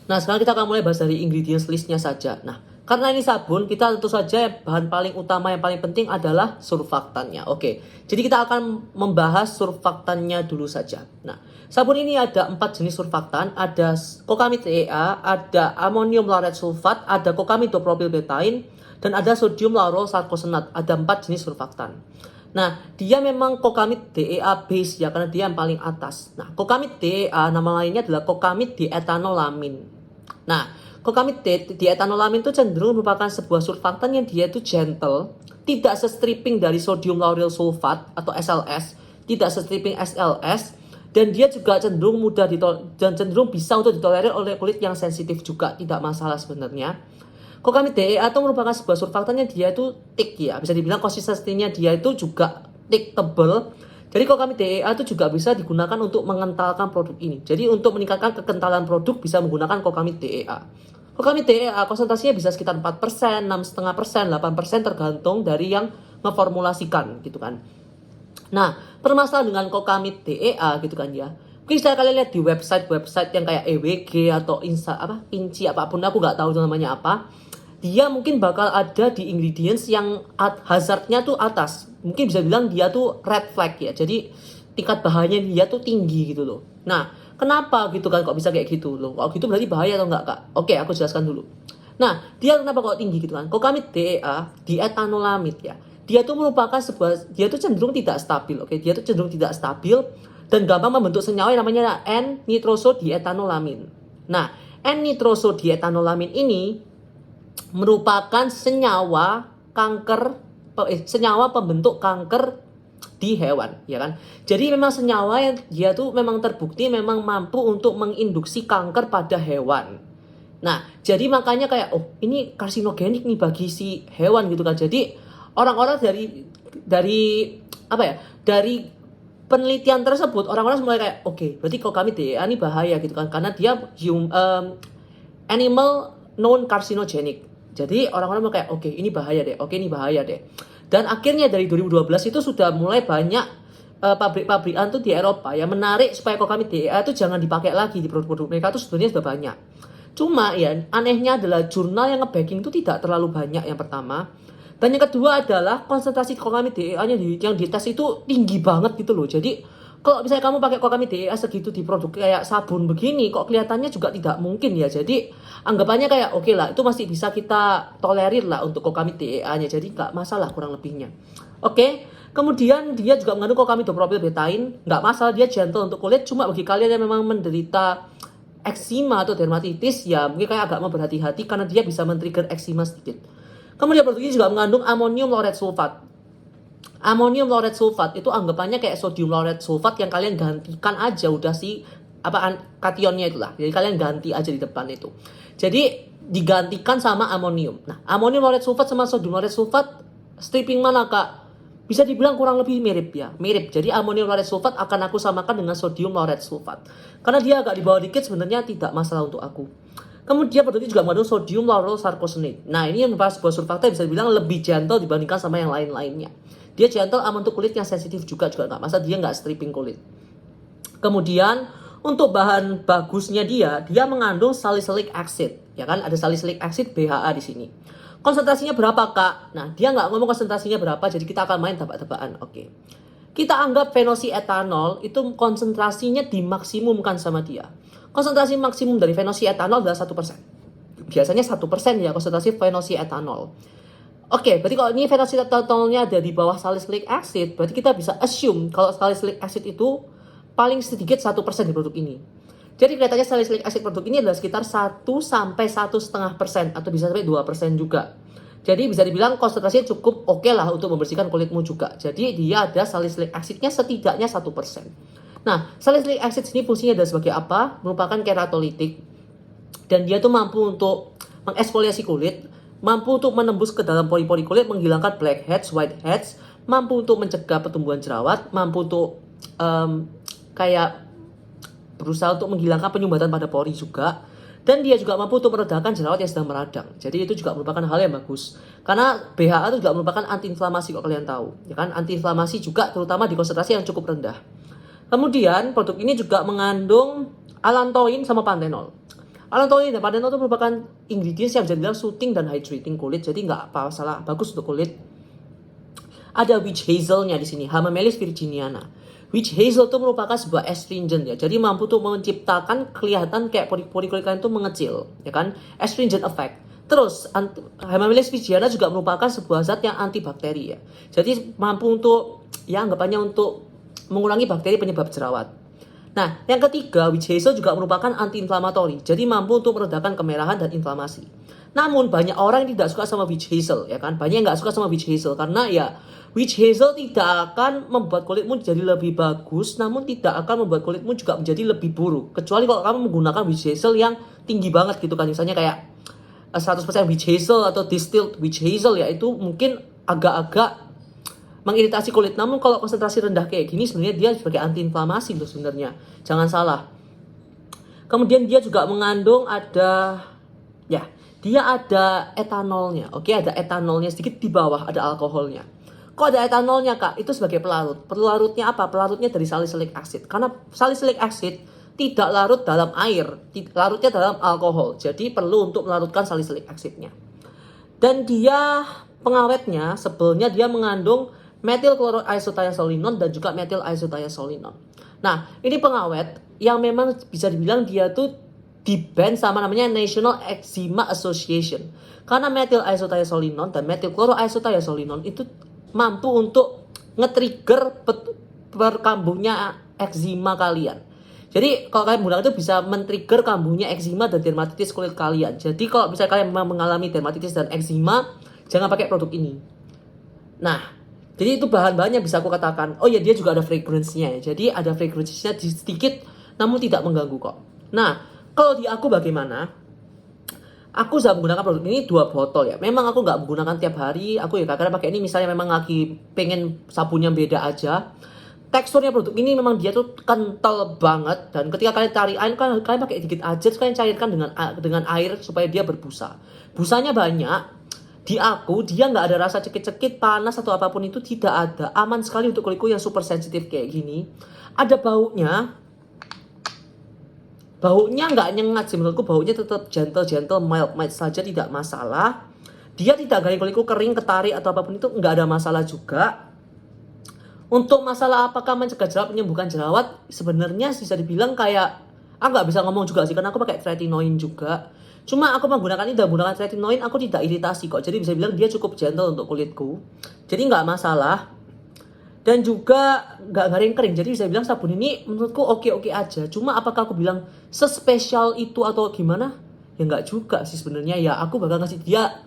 Nah, sekarang kita akan mulai bahas dari ingredients listnya saja. Nah, karena ini sabun, kita tentu saja bahan paling utama yang paling penting adalah surfaktannya. Oke, jadi kita akan membahas surfaktannya dulu saja. Nah, sabun ini ada 4 jenis surfaktan. Ada Kokamid DEA, ada amonium lauret sulfat, ada Kokamid dipropylbetaine, dan ada sodium lauryl sarkosenat. Ada 4 jenis surfaktan. Nah, dia memang Kokamid DEA base ya, karena dia yang paling atas. Nah, Kokamid DEA nama lainnya adalah Kokamid dienolamin. Nah, Kokamid dienolamin itu cenderung merupakan sebuah surfaktan yang dia itu gentle, tidak se-stripping dari sodium lauryl sulfat atau SLS, tidak se-stripping SLS, dan dia juga cenderung mudah dan cenderung bisa untuk ditolerir oleh kulit yang sensitif juga, tidak masalah sebenarnya. Kokamid DEA itu merupakan sebuah surfaktan yang dia itu thick ya, bisa dibilang konsistensinya dia itu juga thick, tebal. Jadi Kokamid DEA itu juga bisa digunakan untuk mengentalkan produk ini. Jadi untuk meningkatkan kekentalan produk bisa menggunakan Kokamid DEA. Kokamid DEA konsentrasinya bisa sekitar 4%, 6,5%, 8% tergantung dari yang memformulasikan gitu kan. Nah, permasalahan dengan Kokamid DEA gitu kan ya. Mungkin saya kalian lihat di website yang kayak EWG atau Inci apapun, aku nggak tahu itu namanya apa. Dia mungkin bakal ada di ingredients yang hazardnya tuh atas. Mungkin bisa bilang dia tuh red flag ya. Jadi tingkat bahayanya dia tuh tinggi gitu loh. Nah, kenapa gitu kan kok bisa kayak gitu loh? Kalau gitu berarti bahaya atau enggak, Kak? Oke, aku jelaskan dulu. Nah, dia kenapa kok tinggi gitu kan? Kokamid DEA, diethanolamid ya. Dia tuh cenderung tidak stabil, oke? Dia tuh cenderung tidak stabil dan gampang membentuk senyawa yang namanya N-nitrosodiethanolamin. Nah, N-nitrosodiethanolamin ini merupakan senyawa pembentuk kanker di hewan, ya kan? Jadi memang senyawa yang dia tuh memang terbukti memang mampu untuk menginduksi kanker pada hewan. Nah, jadi makanya kayak ini karsinogenik nih bagi si hewan gitu kan. Jadi orang-orang dari apa ya? Dari penelitian tersebut orang-orang mulai kayak berarti kalau kami DEA ini bahaya gitu kan karena dia animal non carcinogenic. Jadi orang-orang mau kayak ini bahaya deh. Dan akhirnya dari 2012 itu sudah mulai banyak pabrik-pabrikan tuh di Eropa yang menarik supaya Kokamid DEA itu jangan dipakai lagi di produk-produk mereka tuh sebenarnya sudah banyak. Cuma ya anehnya adalah jurnal yang nge-backing itu tidak terlalu banyak yang pertama. Dan yang kedua adalah konsentrasi Kokamid DEA-nya yang dites itu tinggi banget gitu loh. Jadi kalau misalnya kamu pakai Kokamid DEA segitu di produk kayak sabun begini, kok kelihatannya juga tidak mungkin ya. Jadi anggapannya kayak lah itu masih bisa kita tolerir lah untuk Kokamid DEA-nya. Jadi nggak masalah kurang lebihnya. Kemudian dia juga mengandung Kokamid dipropylbetaine, nggak masalah dia gentle untuk kulit. Cuma bagi kalian yang memang menderita eksima atau dermatitis ya mungkin kayak agak mau berhati-hati karena dia bisa men-trigger eksima sedikit. Kemudian produk ini juga mengandung amonium lauret sulfat. Amonium lauret sulfat itu anggapannya kayak sodium lauret sulfat yang kalian gantikan aja udah kationnya itulah. Jadi kalian ganti aja di depan itu. Jadi digantikan sama amonium. Nah, amonium lauret sulfat sama sodium lauret sulfat stripping mana, Kak? Bisa dibilang kurang lebih mirip ya. Mirip. Jadi amonium lauret sulfat akan aku samakan dengan sodium lauret sulfat. Karena dia agak di bawah dikit sebenarnya tidak masalah untuk aku. Kemudian produk ini juga mengandung sodium lauryl sarkosenate. Nah, ini yang merupakan sebuah surfaktan bisa dibilang lebih gentle dibandingkan sama yang lain-lainnya. Dia gentle aman untuk kulit yang sensitif juga nggak masalah, dia nggak stripping kulit. Kemudian untuk bahan bagusnya dia mengandung salicylic acid, ya kan? Ada salicylic acid BHA di sini. Konsentrasinya berapa, Kak? Nah, dia nggak ngomong konsentrasinya berapa, jadi kita akan main tebak-tebakan. Kita anggap fenoxietanol itu konsentrasinya dimaksimumkan sama dia. Konsentrasi maksimum dari fenoxietanol adalah 1%. Biasanya 1% ya konsentrasi fenoxietanol. Berarti kalau ini fenoxietanolnya ada di bawah salicylic acid, berarti kita bisa assume kalau salicylic acid itu paling sedikit 1% di produk ini. Jadi kelihatannya salicylic acid produk ini adalah sekitar 1 sampai 1,5% atau bisa sampai 2% juga. Jadi bisa dibilang konsentrasinya cukup oke lah untuk membersihkan kulitmu juga. Jadi dia ada salicylic acidnya setidaknya 1%. Nah, salicylic acid ini fungsinya adalah sebagai apa? Merupakan keratolitik. Dan dia tuh mampu untuk mengeksfoliasi kulit, mampu untuk menembus ke dalam pori-pori kulit, menghilangkan blackheads, whiteheads, mampu untuk mencegah pertumbuhan jerawat, mampu untuk kayak berusaha untuk menghilangkan penyumbatan pada pori juga. Dan dia juga mampu untuk meredakan jerawat yang sedang meradang. Jadi itu juga merupakan hal yang bagus. Karena BHA itu juga merupakan antiinflamasi kalau kalian tahu. Ya kan? Antiinflamasi juga terutama di konsentrasi yang cukup rendah. Kemudian produk ini juga mengandung allantoin sama pantenol. Allantoin dan Panthenol itu merupakan ingredients yang bisa dibilang soothing dan hydrating kulit. Jadi nggak apa salah, bagus untuk kulit. Ada witch hazelnya di sini, Hamamelis virginiana. Witch hazel itu merupakan sebuah astringent ya. Jadi mampu tuh menciptakan kelihatan kayak pori-pori kulit kalian tuh mengecil, ya kan? Astringent effect. Terus Hamamelis virginiana juga merupakan sebuah zat yang antibakteri ya. Jadi mampu untuk ya anggapannya untuk mengurangi bakteri penyebab jerawat. Nah, yang ketiga, witch hazel juga merupakan anti-inflamatori. Jadi mampu untuk meredakan kemerahan dan inflamasi. Namun banyak orang yang tidak suka sama witch hazel, ya kan? Banyak yang nggak suka sama witch hazel karena ya witch hazel tidak akan membuat kulitmu jadi lebih bagus, namun tidak akan membuat kulitmu juga menjadi lebih buruk. Kecuali kalau kamu menggunakan witch hazel yang tinggi banget gitu kan, misalnya kayak 100% witch hazel atau distilled witch hazel ya, itu mungkin agak-agak mengiritasi kulit. Namun kalau konsentrasi rendah kayak gini sebenarnya dia sebagai anti-inflamasi loh sebenarnya. Jangan salah. Kemudian dia juga mengandung dia ada etanolnya. Oke, ada etanolnya sedikit di bawah, ada alkoholnya. Kok ada etanolnya, Kak? Itu sebagai pelarut. Pelarutnya apa? Pelarutnya dari salicylic acid. Karena salicylic acid tidak larut dalam air, larutnya dalam alkohol. Jadi perlu untuk melarutkan salicylic acidnya. Dan dia pengawetnya sebenarnya dia mengandung methyl chloroisothiazolinone dan juga methyl isothiazolinone. Nah, ini pengawet yang memang bisa dibilang dia tuh di-ban sama namanya National Eczema Association. Karena methyl isothiazolinone dan methyl chloroisothiazolinone itu mampu untuk nge-trigger perkambuhnya eczema kalian. Jadi kalau kalian menggunakan itu bisa men-trigger kambuhnya eczema dan dermatitis kulit kalian. Jadi kalau misalnya kalian memang mengalami dermatitis dan eczema, jangan pakai produk ini. Nah, jadi itu bahan-bahannya bisa aku katakan. Oh ya, dia juga ada fragrance-nya ya. Jadi ada fragrance-nya sedikit namun tidak mengganggu kok. Nah, kalau di aku bagaimana? Aku sudah menggunakan produk ini 2 botol ya. Memang aku nggak menggunakan tiap hari. Aku ya kadang-kadang pakai ini misalnya memang lagi pengen sabunnya beda aja. Teksturnya produk ini memang dia tuh kental banget. Dan ketika kalian tarik air, kalian pakai dikit aja. Terus kalian cairkan dengan air supaya dia berbusa. Busanya banyak. Di aku, dia nggak ada rasa cekit-cekit, panas atau apapun itu tidak ada. Aman sekali untuk kulitku yang super sensitif kayak gini. Ada baunya. Baunya nggak nyengat sih menurutku. Baunya tetap gentle, mild saja, tidak masalah. Dia tidak garing kulitku kering, ketarik atau apapun itu nggak ada masalah juga. Untuk masalah apakah mencegah jerawat, menyembuhkan jerawat, sebenarnya bisa dibilang kayak nggak bisa ngomong juga sih karena aku pakai tretinoin juga. Cuma aku menggunakan ini dan menggunakan tretinoin aku tidak iritasi kok. Jadi bisa bilang dia cukup gentle untuk kulitku. Jadi nggak masalah. Dan juga nggak garing kering. Jadi bisa bilang sabun ini menurutku oke-oke aja. Cuma apakah aku bilang sespesial itu atau gimana? Ya nggak juga sih sebenarnya. Ya aku bakal ngasih dia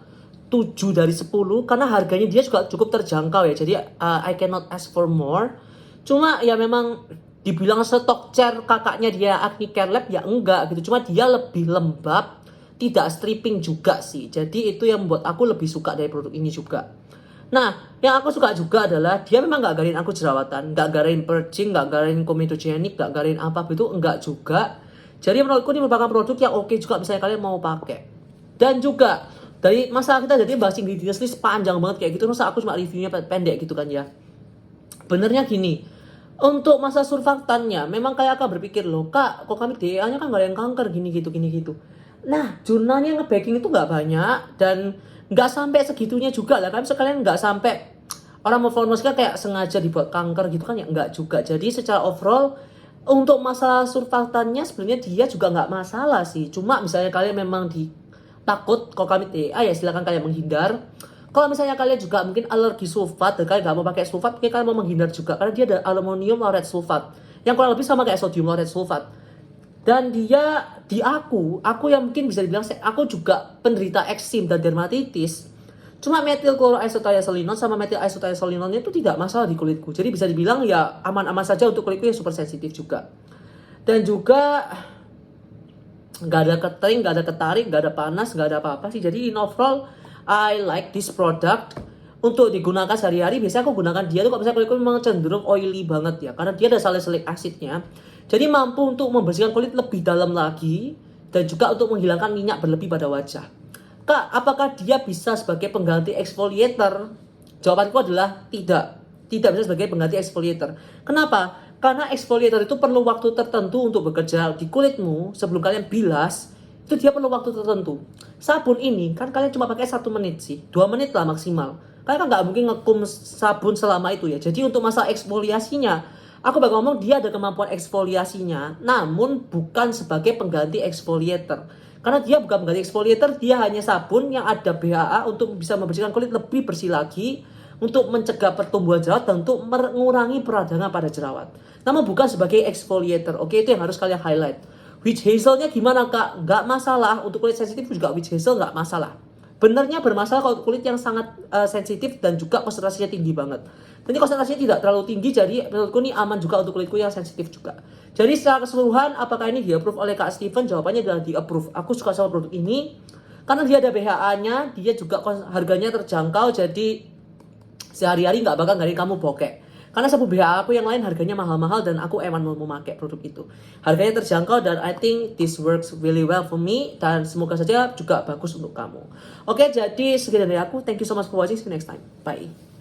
7 dari 10 karena harganya dia juga cukup terjangkau ya. Jadi I cannot ask for more. Cuma ya memang dibilang stok chair kakaknya dia Acne Care Lab ya enggak gitu. Cuma dia lebih lembab, tidak stripping juga sih. Jadi itu yang membuat aku lebih suka dari produk ini juga. Nah, yang aku suka juga adalah dia memang nggak garin aku jerawatan, nggak garin purging, nggak garin comedogenic, nggak garin apa itu enggak juga. Jadi menurutku ini merupakan produk yang oke juga misalnya kalian mau pakai. Dan juga dari masalah kita jadi bahas ingredients list panjang banget kayak gitu, masa aku cuma reviewnya pendek gitu kan ya. Benernya gini, untuk masa surfaktannya memang kayak aku berpikir loh, Kak, kok kami DA-nya kan gak ada yang kanker gini gitu. Nah, jurnalnya nge-backing itu nggak banyak dan nggak sampai segitunya juga lah. Kan sekalian nggak sampai orang mempromosikan kayak sengaja dibuat kanker gitu kan ya nggak juga. Jadi secara overall untuk masalah surfaktannya sebenarnya dia juga nggak masalah sih. Cuma misalnya kalian memang takut kalau kami TA ya silakan kalian menghindar. Kalau misalnya kalian juga mungkin alergi sulfat dan kalian nggak mau pakai sulfat, mungkin kalian mau menghindar juga karena dia ada aluminium laureth sulfat yang kurang lebih sama kayak sodium laureth sulfat. Dan dia di aku yang mungkin bisa dibilang aku juga penderita eksim dan dermatitis. Cuma methyl chloroisothiazolinone sama methyl isothiazolinone itu tidak masalah di kulitku. Jadi bisa dibilang ya aman-aman saja untuk kulitku yang super sensitif juga. Dan juga nggak ada kering, nggak ada ketarik, nggak ada panas, nggak ada apa-apa sih. Jadi in overall I like this product untuk digunakan sehari-hari. Biasanya aku gunakan dia tuh kalau misalnya kulitku memang cenderung oily banget ya, karena dia ada salicylic acidnya. Jadi mampu untuk membersihkan kulit lebih dalam lagi dan juga untuk menghilangkan minyak berlebih pada wajah. Kak, apakah dia bisa sebagai pengganti exfoliator? Jawabanku adalah tidak. Tidak bisa sebagai pengganti exfoliator. Kenapa? Karena exfoliator itu perlu waktu tertentu untuk bekerja di kulitmu sebelum kalian bilas. Itu itu dia perlu waktu tertentu. Sabun ini kan kalian cuma pakai 1 menit sih, 2 menit lah maksimal. Kalian kan nggak mungkin ngekum sabun selama itu ya. Jadi untuk masa eksfoliasinya, aku bakal ngomong dia ada kemampuan eksfoliasinya, namun bukan sebagai pengganti exfoliator. Karena dia bukan pengganti exfoliator, dia hanya sabun yang ada BHA untuk bisa membersihkan kulit lebih bersih lagi, untuk mencegah pertumbuhan jerawat dan untuk mengurangi peradangan pada jerawat. Namun bukan sebagai exfoliator. Oke, itu yang harus kalian highlight. Witch hazelnya gimana kak? Nggak masalah, untuk kulit sensitif juga witch hazel nggak masalah. Benernya bermasalah kalau kulit yang sangat sensitif dan juga konsentrasinya tinggi banget. Dan ini konsentrasinya tidak terlalu tinggi, jadi menurutku ini aman juga untuk kulitku yang sensitif juga. Jadi secara keseluruhan, apakah ini di-approve oleh Kak Steven? Jawabannya adalah di-approve. Aku suka sama produk ini karena dia ada BHA-nya, dia juga harganya terjangkau, jadi sehari-hari nggak bakal ngadain kamu bokek. Karena sabun BHA aku yang lain harganya mahal-mahal dan aku emang mau memakai produk itu. Harganya terjangkau dan I think this works really well for me dan semoga saja juga bagus untuk kamu. Oke, jadi sekian dari aku. Thank you so much for watching. See you next time. Bye.